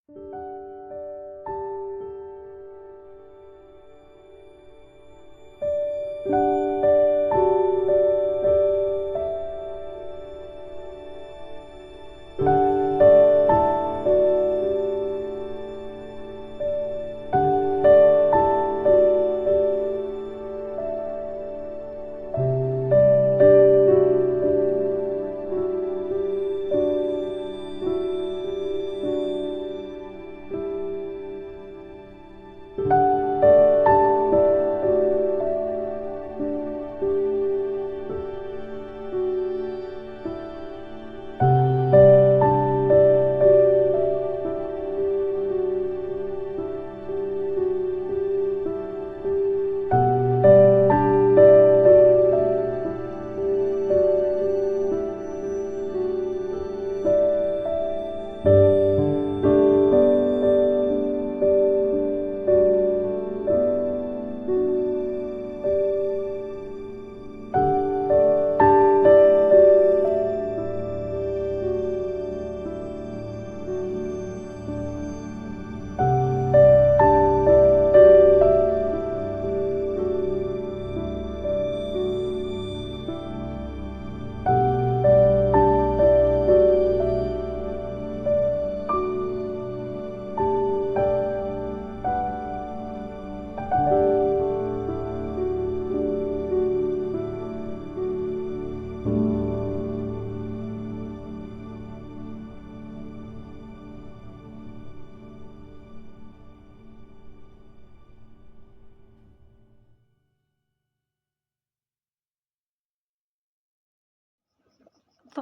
तो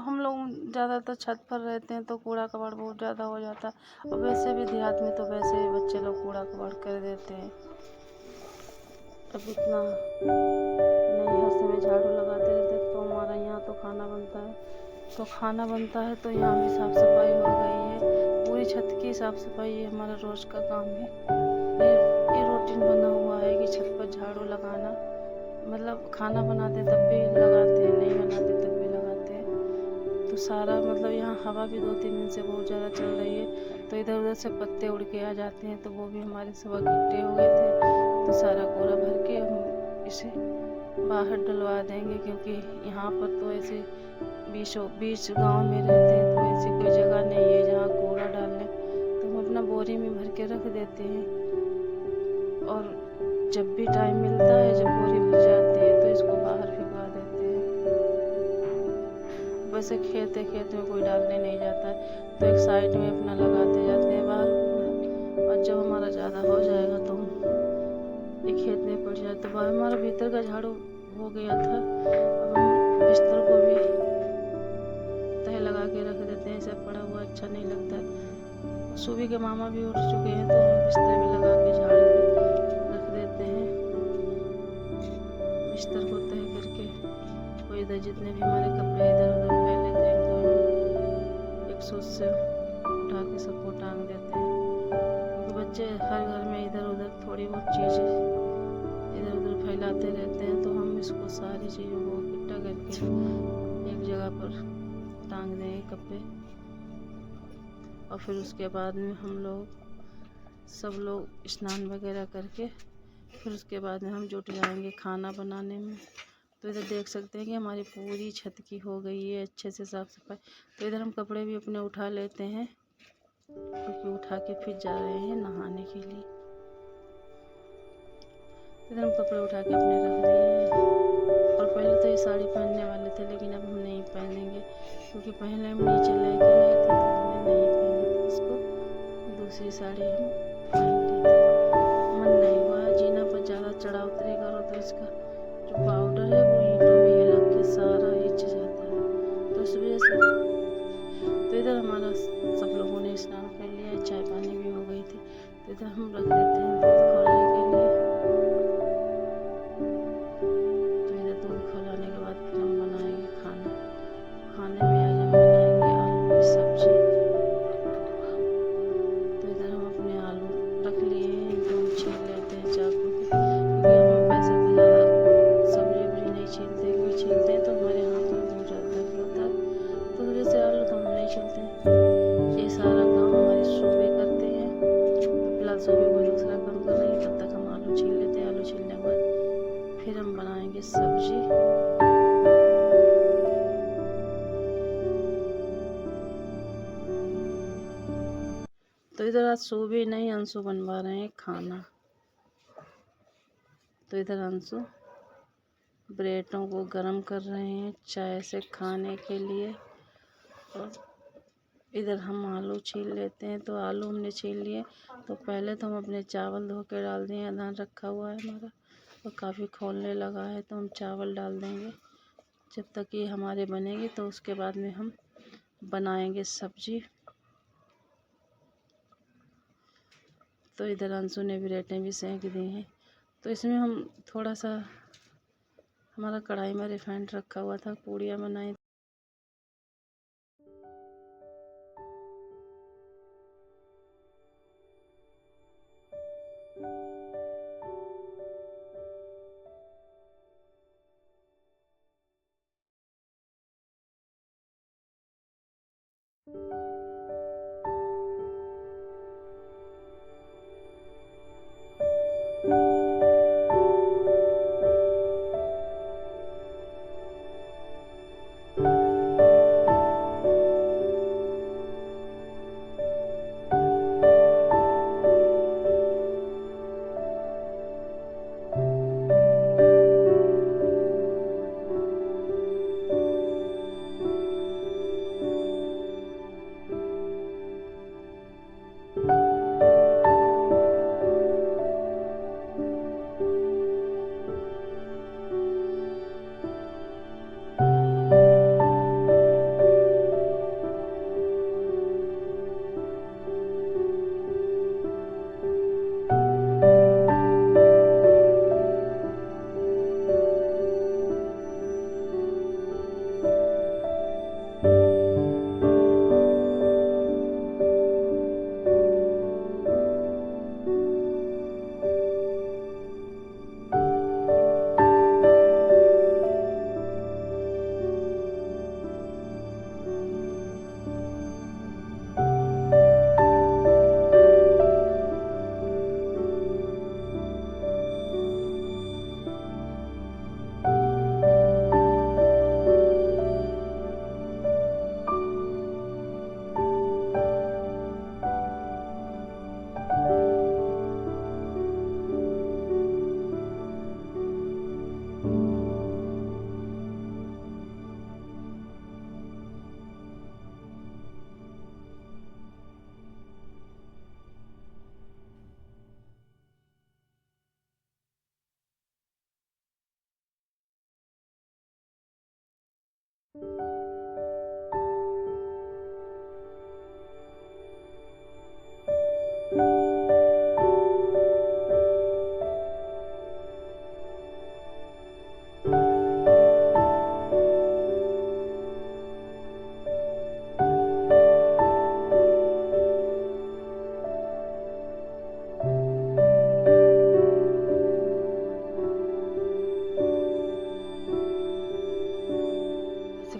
हम लोग ज़्यादातर छत पर रहते हैं तो कूड़ा कबाड़ बहुत ज़्यादा हो जाता है। और वैसे भी देहात में तो वैसे ही बच्चे लोग कूड़ा कबाड़ कर देते हैं। अब इतना नहीं हफ्ते में झाड़ू लगाते रहते। तो हमारा यहाँ तो खाना बनता है तो यहाँ भी साफ़ सफाई हो गई है। पूरी छत की साफ़ सफाई ये हमारा रोज़ का काम है। ये रूटीन बना हुआ है कि छत पर झाड़ू लगाना, मतलब खाना बनाते तब भी लगाते हैं, नहीं बनाते तब भी लगाते हैं। तो सारा मतलब यहाँ हवा भी 2-3 दिन से बहुत ज़्यादा चल रही है, तो इधर उधर से पत्ते उड़ के आ जाते हैं, तो वो भी हमारे सुबह इकट्ठे हो गए थे। तो सारा कूड़ा भर के हम इसे बाहर डलवा देंगे, क्योंकि यहाँ पर तो ऐसे बीच गांव में रहते हैं, तो ऐसी कोई जगह नहीं है जहाँ कूड़ा डालने। तो हम अपना बोरी में भर के रख देते हैं, और जब भी टाइम मिलता है, जब बोरी भर जाती है, तो इसको बाहर भिजवा देते हैं। वैसे खेत में कोई डालने नहीं जाता है, तो एक साइड में अपना लगाते जाते हैं बाहर। और जब हमारा ज़्यादा हो जाएगा तो एक खेत में पड़ जाए। तो हमारा भीतर का झाड़ू हो गया था। अब हम बिस्तर को भी तह लगा के रख देते हैं, ऐसा पड़ा हुआ अच्छा नहीं लगता है। सुबह के मामा भी उठ चुके हैं, तो हम बिस्तर भी लगा के झाड़ के रख देते हैं। बिस्तर को तह करके कोई इधर जितने भी हमारे कपड़े इधर उधर फैले थे, इनको एक सूट से उठा के सबको टांग देते हैं। क्योंकि बच्चे हर घर में इधर उधर थोड़ी बहुत चीज़ें इधर उधर फैलाते रहते हैं, तो हम इसको सारी चीज़ों को इकट्ठा करके एक जगह पर टांग देंगे कपड़े। और फिर उसके बाद में हम लोग सब लोग स्नान वगैरह करके फिर उसके बाद में हम जुट जाएंगे खाना बनाने में। तो इधर देख सकते हैं कि हमारी पूरी छत की हो गई है अच्छे से साफ़ सफाई। तो इधर हम कपड़े भी अपने उठा लेते हैं, क्योंकि उठा के फिर जा रहे हैं नहाने के लिए। इधर हम कपड़े उठा के अपने रख दिए हैं। और पहले तो ये साड़ी पहनने वाले थे, लेकिन अब हम नहीं पहनेंगे, क्योंकि पहले हम नीचे लेके गए थे तो हमने नहीं पहनी थी इसको। दूसरी साड़ी हम पहन ली थी। मन नहीं हुआ जीना पर ज़्यादा चढ़ा उतरी करो, तो इसका जो पाउडर है वो ईंटों में ही लग के सारा हिच जाता है। तो इस वजह से तो इधर हमारा सब लोगों ने स्नान कर लिया, चाय पानी भी हो गई थी। तो इधर हम रख देते हैं दूध खौलाने के लिए। तो इधर दूध खौलाने के बाद फिर हम बनाएंगे खाना। खाने में आज हम बनाएंगे आलू की सब्जी। तो इधर हम अपने आलू रख लिए हैं, इनको हम छील लेते हैं चाकू से, क्योंकि हम वैसे तो ज़्यादा सब्जी वब्जी नहीं छीलते, क्योंकि छीलते हैं तो हमारे हाथ में बहुत ज़्यादा दर्द होता है। तो वजह से आलू तो हम नहीं छीलते हैं। ये सारा काम हमारी सुबह करते हैं। तो इधर आज सू भी नहीं, अंशु बनवा रहे हैं खाना। तो इधर अंशु ब्रेडों को गरम कर रहे हैं चाय से खाने के लिए। और इधर हम आलू छील लेते हैं। तो आलू हमने छील लिए। तो पहले तो हम अपने चावल धो के डाल दिए, दाल रखा हुआ है हमारा और काफ़ी खौलने लगा है। तो हम चावल डाल देंगे जब तक ये हमारे बनेंगे। तो उसके बाद में हम बनाएंगे सब्जी। तो इधर अंशु ने ब्रेडें भी सेंक दी हैं। तो इसमें हम थोड़ा सा, हमारा कढ़ाई में रिफाइंड रखा हुआ था, पूड़ियाँ बनाई।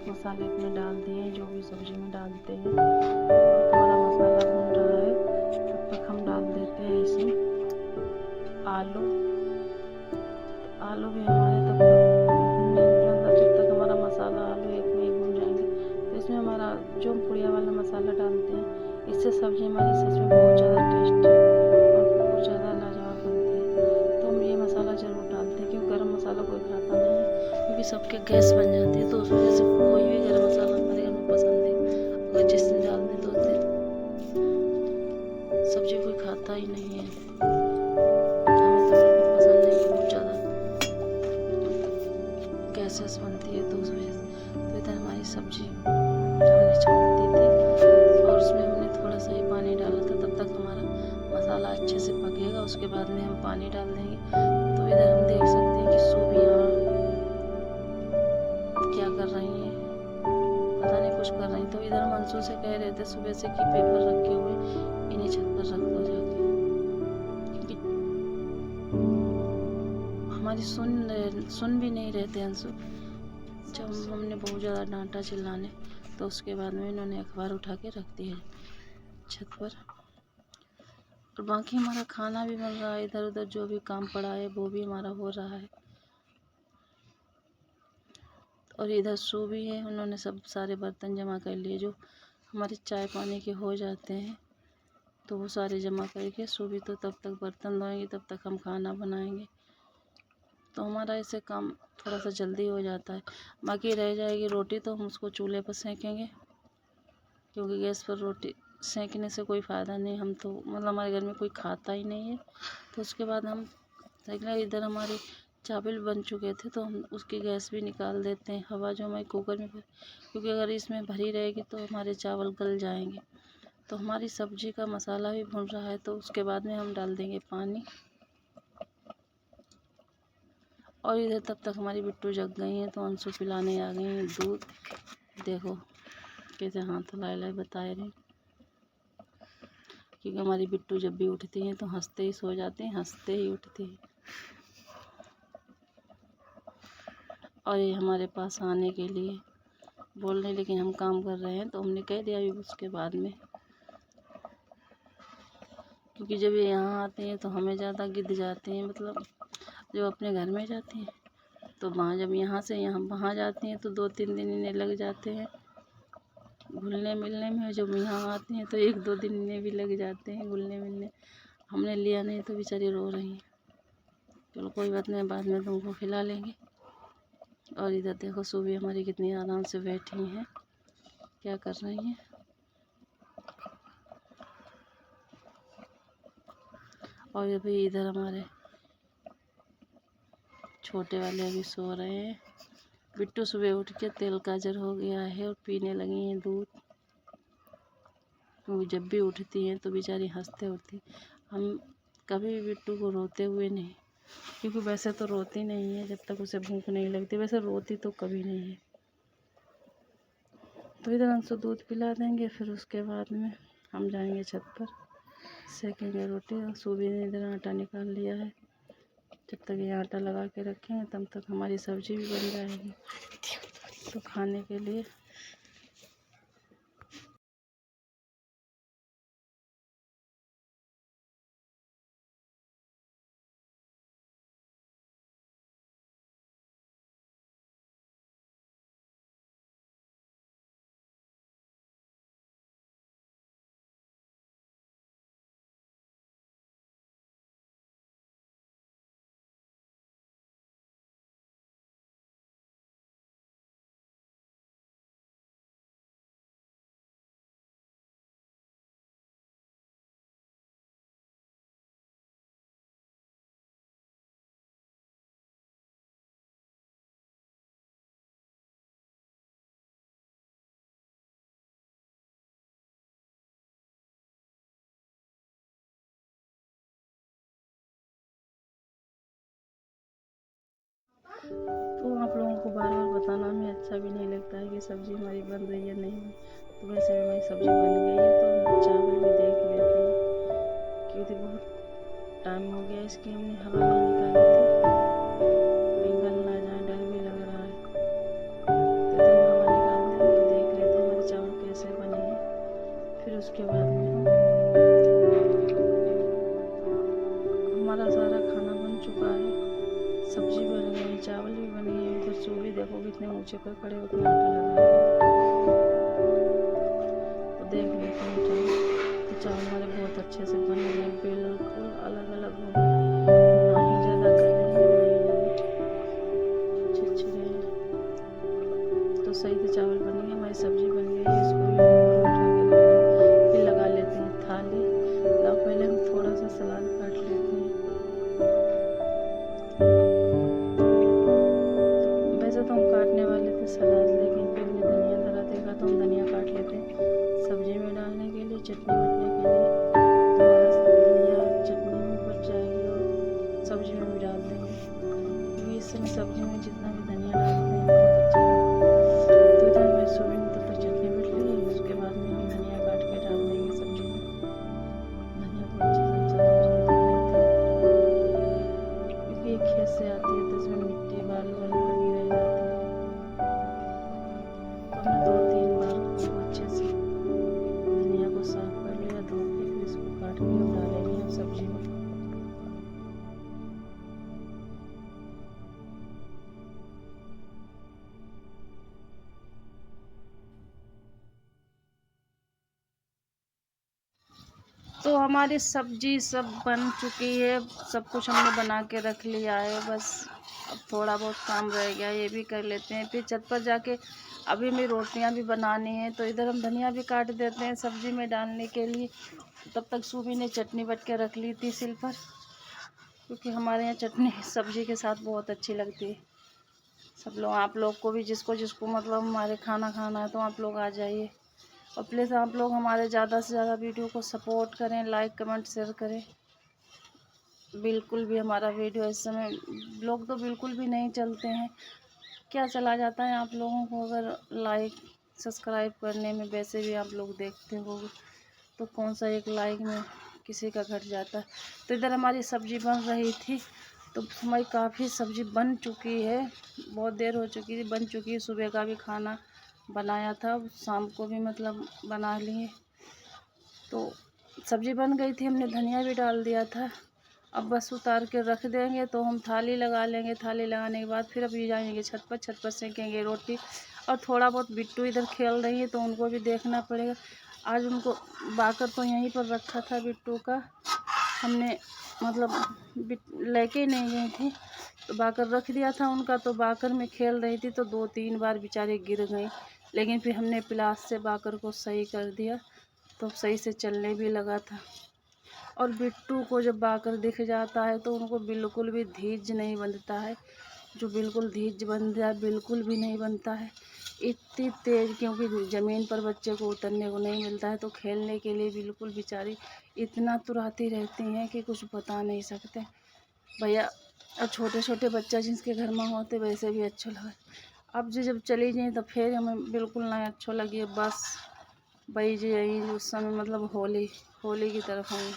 मसाले अपने डाल दिए जो भी सब्जी में डालते हैं। हमारा मसाला भून रहा है, तब तक हम डाल देते हैं इसमें आलू। आलू भी हमारे तब तक मतलब जब तक हमारा मसाला आलू एक में ही भून जाएंगे। तो इसमें हमारा जो हम पुड़िया वाला मसाला डालते हैं, इससे सब्जी हमारी सच में बहुत ज़्यादा टेस्टी और बहुत ज़्यादा लाजवाब बनती है। तो हम ये मसाला ज़रूर डालते हैं, क्योंकि गर्म मसाला कोई खाता नहीं है, क्योंकि सबके गैस बन जाती है। तो उस वजह से कोई भी गर्म मसाला हमारे घर में पसंद है, अगर जिस दिन डाल दें तो उस दिन सब्जी कोई खाता ही नहीं है। हमें तो बिल्कुल पसंद नहीं, बहुत ज़्यादा गैसेस बनती है। तो उस वजह से तो इधर हमारी सब्जी हमने छौंक दी थी और उसमें हमने थोड़ा सा ही पानी डाला था। तब तक हमारा मसाला अच्छे से पकेगा, उसके बाद में हम पानी डाल देंगे। तो इधर हम देख सकते हैं कि सूप यहाँ क्या कर रही हैं, पता नहीं कुछ कर रही। तो इधर हम अंशु से कह रहे थे सुबह से कि पेपर रखे हुए इन्हें छत पर रख दो जाके, क्योंकि हमारी सुन भी नहीं रहे थे अंशु। जब हमने बहुत ज़्यादा डांटा चिल्लाने, तो उसके बाद में इन्होंने अखबार उठा के रख दिया छत पर। और बाकी हमारा खाना भी बन रहा है, इधर उधर जो भी काम पड़ा है वो भी हमारा हो रहा है। और इधर सू भी है, उन्होंने सब सारे बर्तन जमा कर लिए जो हमारे चाय पानी के हो जाते हैं। तो वो सारे जमा करके सुबह तो तब तक बर्तन धोएंगे, तब तक हम खाना बनाएंगे। तो हमारा ऐसे काम थोड़ा सा जल्दी हो जाता है। बाकी रह जाएगी रोटी तो हम उसको चूल्हे पर सेकेंगे, क्योंकि गैस पर रोटी सेकने से कोई फ़ायदा नहीं। हम तो मतलब हमारे घर में कोई खाता ही नहीं है, तो उसके बाद हम सेकने। इधर हमारे चावल बन चुके थे तो हम उसकी गैस भी निकाल देते हैं। हवा जो हमारे कुकर में क्योंकि अगर इसमें भरी रहेगी तो हमारे चावल गल जाएंगे। तो हमारी सब्जी का मसाला भी भुन रहा है, तो उसके बाद में हम डाल देंगे पानी। और इधर तब तक हमारी बिट्टू जग गई हैं, तो अंशु पिलाने आ गई हैं दूध। देखो कैसे हाथ हिला हिला बताए रही, क्योंकि हमारी बिट्टू जब भी उठती हैं तो हंसते ही सो जाती हैं, हंसते ही उठती हैं। और ये हमारे पास आने के लिए बोल रहे, लेकिन हम काम कर रहे हैं तो हमने कह दिया अभी उसके बाद में, क्योंकि जब ये यहाँ आते हैं तो हमें ज़्यादा गिद्ध जाते हैं। मतलब जब अपने घर में जाती हैं तो वहाँ, जब यहाँ से यहाँ वहाँ जाती हैं तो 2-3 दिन इन्हें लग जाते हैं घुलने मिलने में। जब यहाँ आती हैं तो 1-2 दिन इन्हें भी लग जाते हैं घुलने मिलने। हमने लिया नहीं तो बेचारी रो रही हैं। चलो कोई बात नहीं, बाद में तुमको खिला लेंगे। और इधर देखो सुबह हमारी कितनी आराम से बैठी हैं, क्या कर रही हैं। और अभी इधर हमारे छोटे वाले अभी सो रहे हैं। बिट्टू सुबह उठ के तेल गाजर हो गया है और पीने लगी हैं दूध। वो जब भी उठती हैं तो बेचारी हंसते उठती। हम कभी भी बिट्टू को रोते हुए नहीं, क्योंकि वैसे तो रोती नहीं है जब तक उसे भूख नहीं लगती, वैसे रोती तो कभी नहीं है। तो इधर अंशु दूध पिला देंगे, फिर उसके बाद में हम जाएंगे छत पर सेकेंगे रोटी। और सुबह ने इधर आटा निकाल लिया है, जब तक ये आटा लगा के रखेंगे तब तक हमारी सब्ज़ी भी बन जाएगी तो खाने के लिए। तो आप लोगों को बार बार बताना हमें अच्छा भी नहीं लगता है कि सब्ज़ी हमारी बन रही है नहीं। तो वैसे हमारी सब्ज़ी बन गई है, तो हम चावल भी देख लेते हैं, क्योंकि बहुत टाइम हो गया इसकी हमने हवा नहीं निकाली थी, कहीं गल ना जाए डर भी लग रहा है। तो इधर हवा निकाल देंगे, देख लेते हैं हमारे चावल कैसे बने हैं। फिर उसके बाद में हमारा सारा खाना बन चुका है, सब्जी बन गई, चावल भी बन गए। उधर चूल्हे देखो कितने ऊंचे पर खड़े होकर आटा लगा रहे हैं। तो देख लेते हैं चावल। तो चावल हमारे बहुत अच्छे से बन गए, बिल्कुल अलग अलग हो गए, ना ही ज़्यादा गले हैं ना ही ज़्यादा छिछरे हैं। तो सही से चावल बन गए, हमारी सब्जी बन गई है। इसको भी उठा के रख दो, फिर लगा लेते हैं थाली। लाओ पहले हम थोड़ा सा सलाद काट लेते हैं। वैसे तो हम काटने वाले थे सलाद, लेकिन फिर भी धनिया धरा देखा तो हम धनिया काट लेते हैं सब्जी में डालने के लिए, चटनी बनने के लिए। तो हमारा धनिया चटनी में बच जाएगी और सब्जी में भी डाल देंगे, क्योंकि इस समय सब्जी में जितना भी धनिया डालते हैं बहुत अच्छा लगता है। तो इधर हमारी सुबह में तब तक चटनी बच ली है, उसके बाद में हम धनिया काट के डाल देंगे सब्जी में। धनिया को अच्छे से साफ करके धो लेते हैं, क्योंकि ये खेत से आती है तो इसमें मिट्टी बालू वालू लगी रह जाती है। तो हमने 2-3 बार खूब अच्छे से धनिया को साफ कर लिया, तो हमारी सब्जी सब बन चुकी है, सब कुछ हमने बना के रख लिया है। बस अब थोड़ा बहुत काम रह गया, ये भी कर लेते हैं। फिर छत पर जाके अभी हमें रोटियां भी बनानी है, तो इधर हम धनिया भी काट देते हैं सब्जी में डालने के लिए। तब तक सुबह ने चटनी बट के रख ली थी सिल पर, क्योंकि हमारे यहाँ चटनी सब्जी के साथ बहुत अच्छी लगती है। सब लोग, आप लोग को भी, जिसको जिसको मतलब हमारे खाना खाना है तो आप लोग आ जाइए। और प्लीज़ आप लोग हमारे ज़्यादा से ज़्यादा वीडियो को सपोर्ट करें, लाइक कमेंट शेयर करें। बिल्कुल भी हमारा वीडियो इस समय लोग तो बिल्कुल भी नहीं चलते हैं, क्या चला जाता है आप लोगों को अगर लाइक सब्सक्राइब करने में। वैसे भी आप लोग देखते हो तो कौन सा एक लाइक में किसी का घट जाता है। तो इधर हमारी सब्ज़ी बन रही थी, तो हमारी काफ़ी सब्ज़ी बन चुकी है, बहुत देर हो चुकी थी, बन चुकी है। सुबह का भी खाना बनाया था, शाम को भी मतलब बना लिए। तो सब्ज़ी बन गई थी, हमने धनिया भी डाल दिया था। अब बस उतार के रख देंगे तो हम थाली लगा लेंगे। थाली लगाने के बाद फिर अभी जाएंगे छत पर सेकेंगे रोटी। और थोड़ा बहुत बिट्टू इधर खेल रही है तो उनको भी देखना पड़ेगा। आज उनको बाकर तो यहीं पर रखा था बिट्टू का, हमने मतलब लेके ही नहीं गई थी, तो बाकर रख दिया था उनका। तो बाकर में खेल रही थी तो 2-3 बार बेचारे गिर गई, लेकिन फिर हमने प्लास से बाकर को सही कर दिया तो सही से चलने भी लगा था। और बिट्टू को जब बाकर दिख जाता है तो उनको बिल्कुल भी धीरज नहीं बनता है, जो बिल्कुल धीरज बन जाए बिल्कुल भी नहीं बनता है। इतनी तेज़, क्योंकि ज़मीन पर बच्चे को उतरने को नहीं मिलता है तो खेलने के लिए बिल्कुल बेचारी इतना तुराती रहती हैं कि कुछ बता नहीं सकते भैया। और छोटे छोटे बच्चा जिसके घर में होते वैसे भी अच्छे लगे। अब जो जब चली गई तो फिर हमें बिल्कुल नहीं अच्छा लगे। बस भाई जी यही उस समय मतलब होली की तरफ हम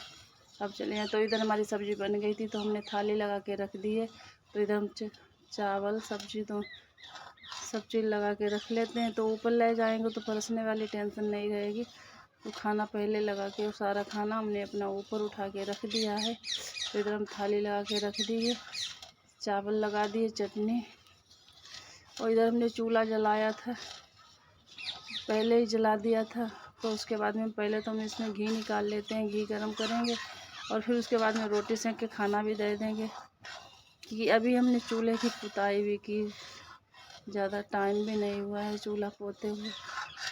अब चले हैं। तो इधर हमारी सब्ज़ी बन गई थी तो हमने थाली लगा के रख दी है। तो इधर हम चावल सब्ज़ी तो सब चीज़ लगा के रख लेते हैं, तो ऊपर ले जाएंगे तो परसने वाली टेंशन नहीं रहेगी। तो खाना पहले लगा के, सारा खाना हमने अपना ऊपर उठा के रख दिया है। तो इधर हम थाली लगा के रख दी है, चावल लगा दिए, चटनी। और इधर हमने चूल्हा जलाया था, पहले ही जला दिया था। तो उसके बाद में पहले तो हम इसमें घी निकाल लेते हैं, घी गरम करेंगे और फिर उसके बाद में रोटी सेक के खाना भी दे देंगे। कि अभी हमने चूल्हे की पुताई भी की, ज़्यादा टाइम भी नहीं हुआ है चूल्हा पोते हुए,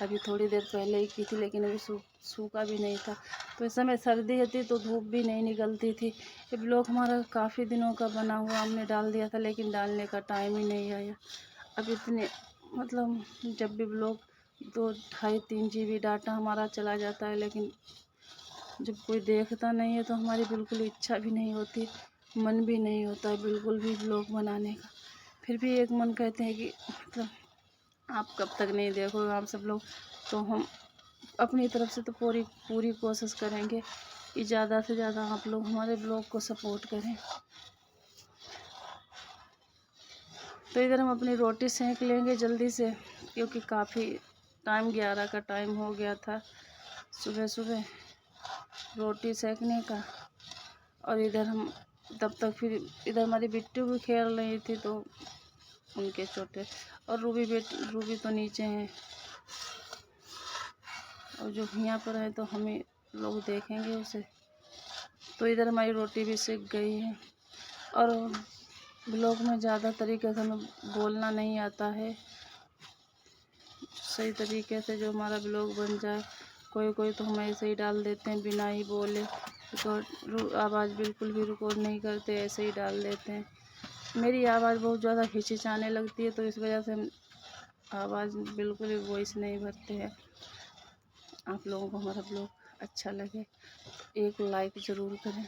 अभी थोड़ी देर पहले ही की थी, लेकिन अभी सूखा भी नहीं था। तो इस समय सर्दी थी तो धूप भी नहीं निकलती थी। ये ब्लॉग हमारा काफ़ी दिनों का बना हुआ हमने डाल दिया था, लेकिन डालने का टाइम ही नहीं आया। अब इतने मतलब जब भी ब्लॉग 2-2.5-3 GB डाटा हमारा चला जाता है, लेकिन जब कोई देखता नहीं है तो हमारी बिल्कुल इच्छा भी नहीं होती, मन भी नहीं होता है बिल्कुल भी ब्लॉग बनाने का। फिर भी एक मन कहते हैं कि मतलब आप कब तक नहीं देखोगे आप सब लोग। तो हम अपनी तरफ से तो पूरी पूरी कोशिश करेंगे कि ज़्यादा से ज़्यादा आप लोग हमारे ब्लॉग को सपोर्ट करें। तो इधर हम अपनी रोटी सेक लेंगे जल्दी से, क्योंकि काफ़ी टाइम 11 का टाइम हो गया था सुबह सुबह रोटी सेकने का। और इधर हम तब तक फिर इधर हमारी बिट्टू भी खेल रही थी तो उनके छोटे, और रूबी तो नीचे हैं, और जो यहाँ पर है तो हमें लोग देखेंगे उसे। तो इधर हमारी रोटी भी सिक गई है। और ब्लॉग में ज़्यादा तरीके से हमें बोलना नहीं आता है, सही तरीके से जो हमारा ब्लॉग बन जाए। कोई कोई तो हम ऐसे ही डाल देते हैं बिना ही बोले, आवाज़ बिल्कुल भी रिकॉर्ड नहीं करते, ऐसे ही डाल देते हैं। मेरी आवाज़ बहुत ज़्यादा हिचकिचाने लगती है, तो इस वजह से हम आवाज़ बिल्कुल भी वॉइस नहीं भरते हैं। आप लोगों को हमारा ब्लॉग अच्छा लगे तो एक लाइक ज़रूर करें।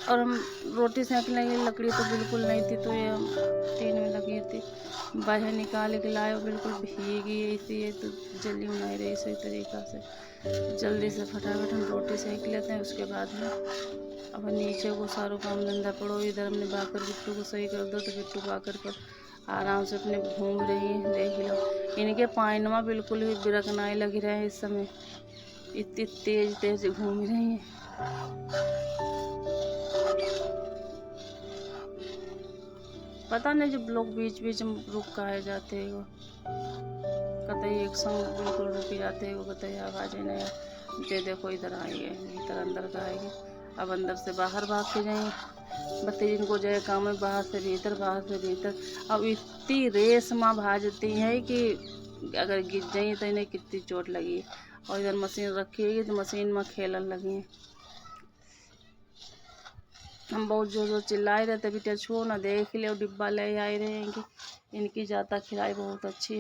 और हम रोटी सेंकने की लकड़ी तो बिल्कुल नहीं थी, तो ये हम टीन में लगी थी। बाहर निकाल के लाए और बिल्कुल भीगी गई थी, ये तो जल्दी नहीं रही सही तरीक़ा से। जल्दी से फटाफट हम रोटी सेंक लेते हैं, उसके बाद में अब नीचे को सारो काम धंधा पड़ो। इधर हमने बाकर बिट्टू को सही कर दो, तो बिट्टू बाकर पर आराम से अपने घूम रही है, देख लो। इनके पाइनमा बिल्कुल भी बिरकनाई लगी रहे हैं इस समय, इतनी तेज तेज घूम रही हैं। पता नहीं जब लोग बीच बीच में रुक काहे जाते हैं, वो कतई एक संग बिल्कुल रुक जाते हैं, वो कतई आवाज़ें नहीं दे। देखो इधर आई है, इधर अंदर का आएगी। अब अंदर से बाहर भाग के जाएंगे। बत्ती जिनको जय काम है, बाहर से भीतर, बाहर से भीतर। अब इतनी रेस माँ भाजती है कि अगर गिर जाई तो इन्हें कितनी चोट लगी। और इधर मशीन रखी है तो मशीन में खेलन लगी है। हम बहुत जोर जोर चिल्लाए रहे थे, बेटा छुओ ना, देख ले। डिब्बा ले आए रहे हैं कि इनकी जाता खिलाई बहुत अच्छी है।